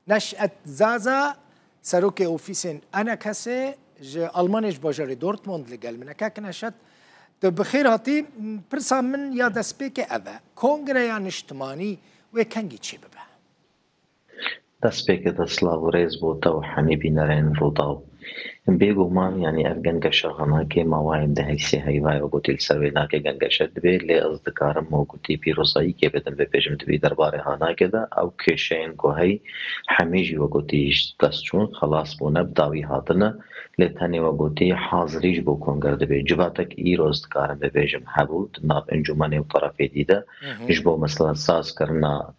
نشأت زازا سروك أوفيسين أنا كسي ألمانيش باجاري دورتموند لقال من كاك نشأت بخير هاتي برسا من يا دسبيك أبا كونغريا نشتماني وكانجي تشي ببا دسبيك دسلاو ريز بوتا وحني بينارين روضاو بيگو مان يعني افغانگشا هناكي مواعيد هيسي هيواي وقوتي السرويناكي گنگشا دبي لي اصدقارم وقوتي بيروساي كي بدن ببيجم دبي درباري هناكي دا او كيشين كو هي حميجي وقوتي دستشون خلاص بونا بداوي هاتنا لتاني وقوتي حاضريج بو كونگر دبي جواتك ايرو اصدقارم ببيجم حبو دناب انجماني وطرفي ديدا جبو مثلا ساز کرنا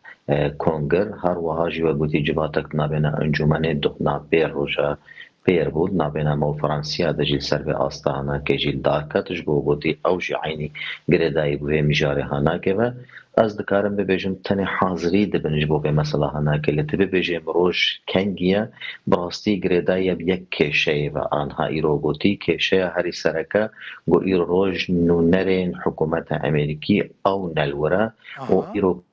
كونگر هر وهاجي وقوتي جواتك نابنا انجماني دخنا بير روجا پیر بود نابینا مو فرانسیا دجیل سر به آستانه که جیل دارکتش بودی اوج عینی گردایی بوی میجاره هانا که و از دکارم ببیجم تنی حاضری دبنج بو به مثلا هانا که لطفی ببیجم روش کنگیه براستی گردایی بیک کشه و آنها ایرو بودی کشه هری سرکه گو ایرو روش نونرین حکومت امریکی او نلوره و ایرو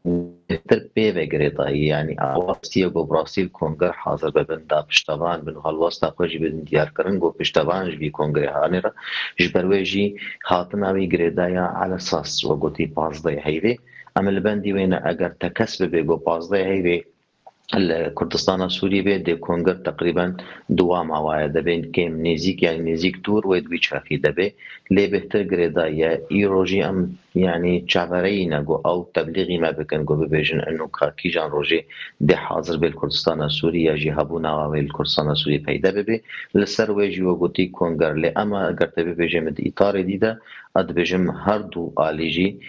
تر پیوه گردایی یعنی آواستی گو براستی کنگر حاضر ببن دا پشتوان بن هالواستا خوشی بدن دیار کرن گو پشتوان جبی کنگره هانی را جبروی جی هاتن آوی گردایا على اساس و گوتی 15 هیوی عمل بندی وین اگر تکسب بگو 15 هیوی الكردستان السوري بيد كونغر تقريبا دوام عوايد بين كيم نيزيك يعني نيزيك دور ويد بيشافي دبي لي بهتر غريدايا ايروجي ام يعني تشافرينا جو او تبليغي ما بكن جو بيجن انه كاكي جان روجي دي حاضر بالكردستان السوري يجي هابونا بالكردستان السوري بيدا بي لسر ويجي وغوتي كونغر لي اما اگر تبي بيجم دي اطار ديدا اد بيجم هر دو اليجي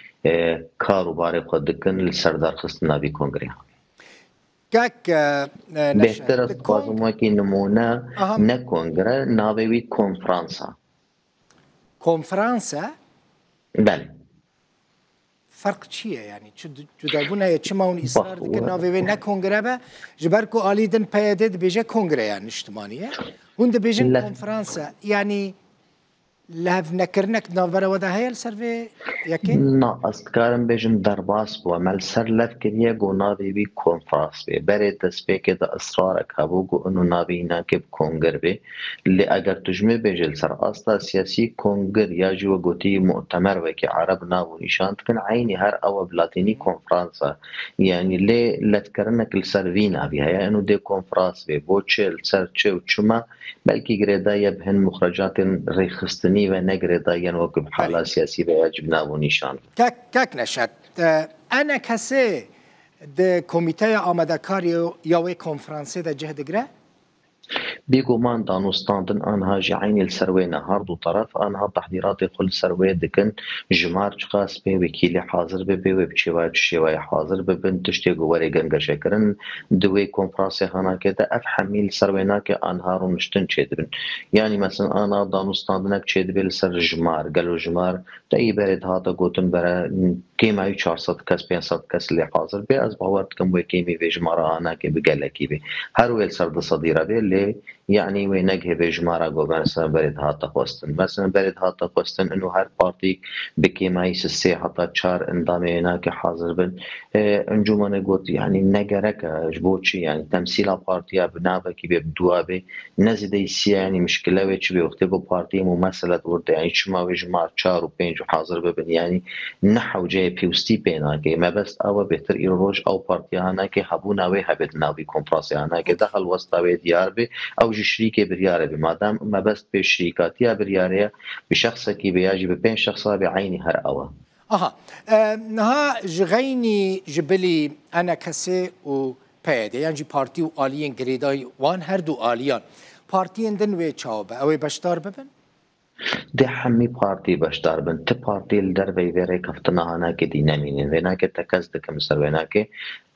كاروبار قدكن لسردار خستنا بي كونغري كاك بهتر بازم وكي نمونا نكونغرا ناوي كونفرانسا كونفرانسا بله فرق چیه يعني جدابونه یا چه ماون اصرار دکن ناوی نکونگره با جبرکو آلیدن پیاده بیجه کنگره يعني اجتماعیه هند بیجن كونفرانسا يعني لهف نكرنك نافرا ودا هي السيرفي ياكي نا استكارم بيجم درباس بو عمل سر لف كريه جو نابي بي كونفرانس بي بري تسبي كده اصرارك هبو جو انه نابي ناكب كونجر بي اللي اگر تجمع بيجل سر اصلا سياسي كونجر ياجي وقوتي مؤتمر وكي عرب نابو نشان تكن عيني هر او بلاتيني كونفرانسا يعني لي لتكرنك السيرفينا بيها يعني انه دي كونفرانس بي بوچل سر چه وچما بلكي غريدايا بهن مخرجات ريخستني و نغريدايا وكب حالة سياسي بيجبنا ونشان كاك نشأت انا كسي د كوميتي آمادكاري ياوي كونفرانسي دا جهد غرا بيجو مان دانوستاندن انها جعين السروينا هاردو طرف انها تحضيرات كل سروي دكن جمار خاص به وكيل حاضر به وبشواج شواي حاضر ببن تشتي جواري گنگ شكرن دوي كونفرنس هنا كده افحميل سروينا كانهار نشتن چدبن يعني مثلا انا دانوستاندنك چدبل سر جمار قالوا جمار تاي برد هاتا گوتن برا كيما 400 كاس 500 كاس اللي حاضر به از باورت كم وكيمي في جمار انا كي بقلكي به هر ويل سرد صديره به يعني وينجه بجمارة جو مثلا برد هاتا خوستن مثلا برد هاتا خوستن انه هر بارتي بكيمايس السي حتى تشار اندامي هناك حاضر بن انجمن قلت يعني نجرك جبوتشي يعني تمثيل بارتيا بنابكي ببدوابي نزيد يسي يعني مشكلة ويتش بيختبوا بارتي ممثلة ورد يعني شما وجمار تشار وبينج حاضر ببن يعني نحو جاي بيوستي بيناكي ما بس او بهتر ايروج او بارتي هناك حبونا وي هبت ناوي كومبراسي هناك دخل وسطاوي ديار بي او شريك برياره بمادام ما بس بشركاتيا برياره بشخص كي بيجي بين شخصها بعيني هر اوا نها جغيني جبلي انا كسي و بيد يعني جي بارتي و آليين غريداي وان هر دو آليان بارتيين دن وي چاوبه او بشتار ببن دي حمي بارتي بشتار بن ت بارتي الدر بيري كفتنا هنا كدي نمين ويناك تكزدك مثل ويناك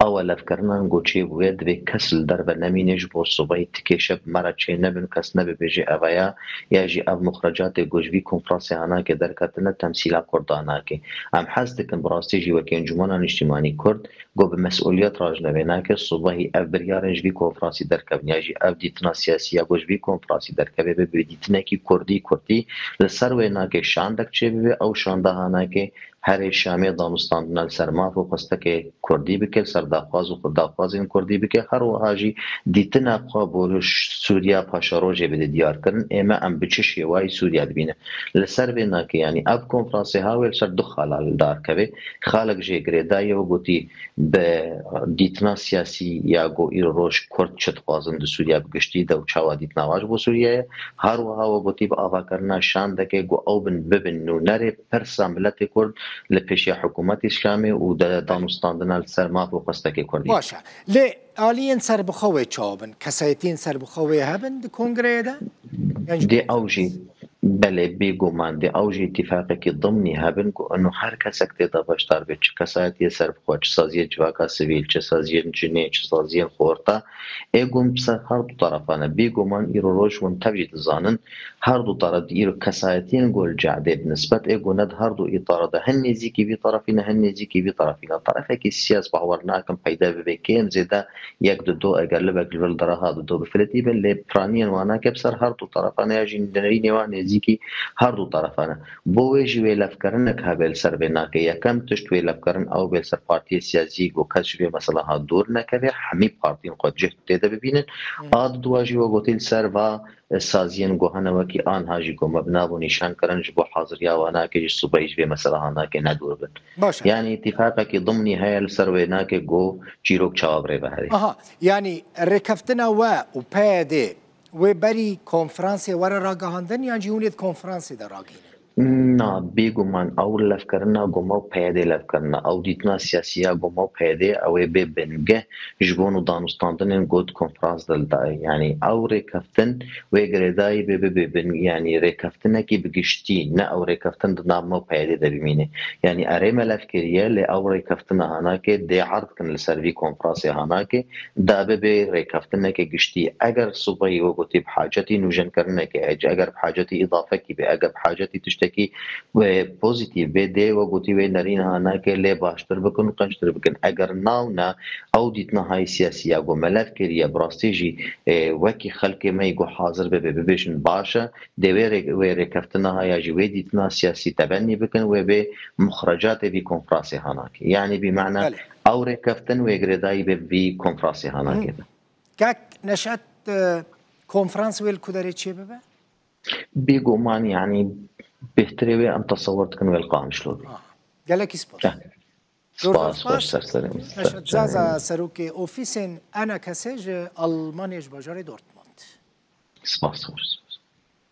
اول افكرنا نقولشي ويد بكسل درب نمينج بو صبي تكيشب مرة شي نبن كس نبي بيجي افايا يجي اف مخرجات جوجبي كونفرنس هنا كدر كتنا تمثيل كرداناكي ام حزدك براستيجي وكين جمانا اجتماعي كرد جو بمسؤوليات راجنا بيناك الصبي اف بريارنج بي كونفرنس دركب يجي اف ديتنا سياسيه جوجبي كونفرنس دركب بديتنا كي كردي لسر ويناك شاندك شي او شاندا هناك هر شامه دانستاندن سرماف و خستک کردی بکر سرداخواز و خداخواز این کردی بکر هر و هاجی دیتن ابخوا بولش سوریا پاشاروجه بده دیار کرن اما ام بچش یوای سوریا دبینه لسر بنا که یعنی اب کنفرانس هاول سر دو خلال دار کوي خالق جه گریدای و گوتی به دیتنا سیاسی یا گو ایرو روش کرد چت خوازن د سوریا بگشتی دو چاوا دیتنا واج بو سوریا هر و ها و گوتی با آوا کرنا شان دکه گو او ببن نو نره پرسا ملت کرد لپیش حکومت اسلامی و دانستاندن سرماف و خستک کردی باشه لی آلین سر بخواه چابن کسایتین سر بخواه هبن ده کنگره ده دي اوجي بله بيگومان دي اوجي اتفاقي ضمني هبن انه هر کسک تیدا باشتار بید چه کسایتی سر بخواه چه سازی جواکا سویل چه سازی جنه چه سازی خورتا ایگوم بسر هر دو طرفانه بيگومان ایرو روش منتبجد زانن هر دو طرف ایرو کسایتین گول جعده بنسبت ایگوند هر دو اطاره ده هن نزیکی بی طرفین هن نزیکی بی طرفین طرفه که سیاس باورناکم پیدا ببکیم زیده یک دو اگر لبک لول دراها دو بفلتی بن لی پرانین وانا که بسر هر دو طرفانه یا جندنری نیوان نزیکی هر دو طرفانه بو ویجی ویلف کرنک ها بیل سر بنا که یکم تشت ویلف کرن او بیل سر پارتی سیاسی گو کش بی مثلا ها دور نکوه همی پارتین خود جهت دیده ببینن آد دواجی و گوتیل سر و سازین گوهانه وکی آن هاجی گو مبنا و نشان کرن جبو حاضر یا وانا که جس صبحیش بی مثلا هانا که ندور بن یعنی اتفاقه که ضمنی هایل سر وینا که گو چیروک چاوبره بهاری یعنی رکفتنا و پیده و بری کنفرانسی ور راگهاندن یا جیونیت کنفرانسی در راگینه نه بیگمان او لف کرنا گمو پیاده لف کرنا او دیتنا سیاسیا گمو پیاده او به بنگه جبونو دانستاندن گود کنفرانس دلتا یعنی او رکفتن و گردای به بن یعنی رکفتن کی بگشتی نه او رکفتن د نامو پیاده د بمینه یعنی اره ملف کریه ل او رکفتن انا که د عرض کن لسروی کنفرانس انا که دا به رکفتن کی گشتی اگر صبحی و گوتی بحاجتی نوجن کرنا که اگر بحاجتی اضافه کی به اگر بحاجتی تشت کی و پوزیتیو به دی و گوتی و نرین ها که لی باشتر بکن قنشتر بکن اگر ناو نه او دیتنا های سیاسی گو ملف کریه براستیجی وکی خلق می گو حاضر به ببیشن باشه دی و رکفتنا های جی و دیتنا سیاسی تبنی بکن و به مخرجات بی کنفرانسی هاناک یعنی بمعنی او رکفتن و گردایی به کنفرانسی هاناک که نشأت کنفرانس ویل کداری چی ببه؟ بيقومان يعني بيحتري أن تصورت كانوا يلقاهم شلون قالك سباس سباس نشأت زازا سروكي أوفيسين أنا كسيج ألمانيا باجاري دورتموند سباس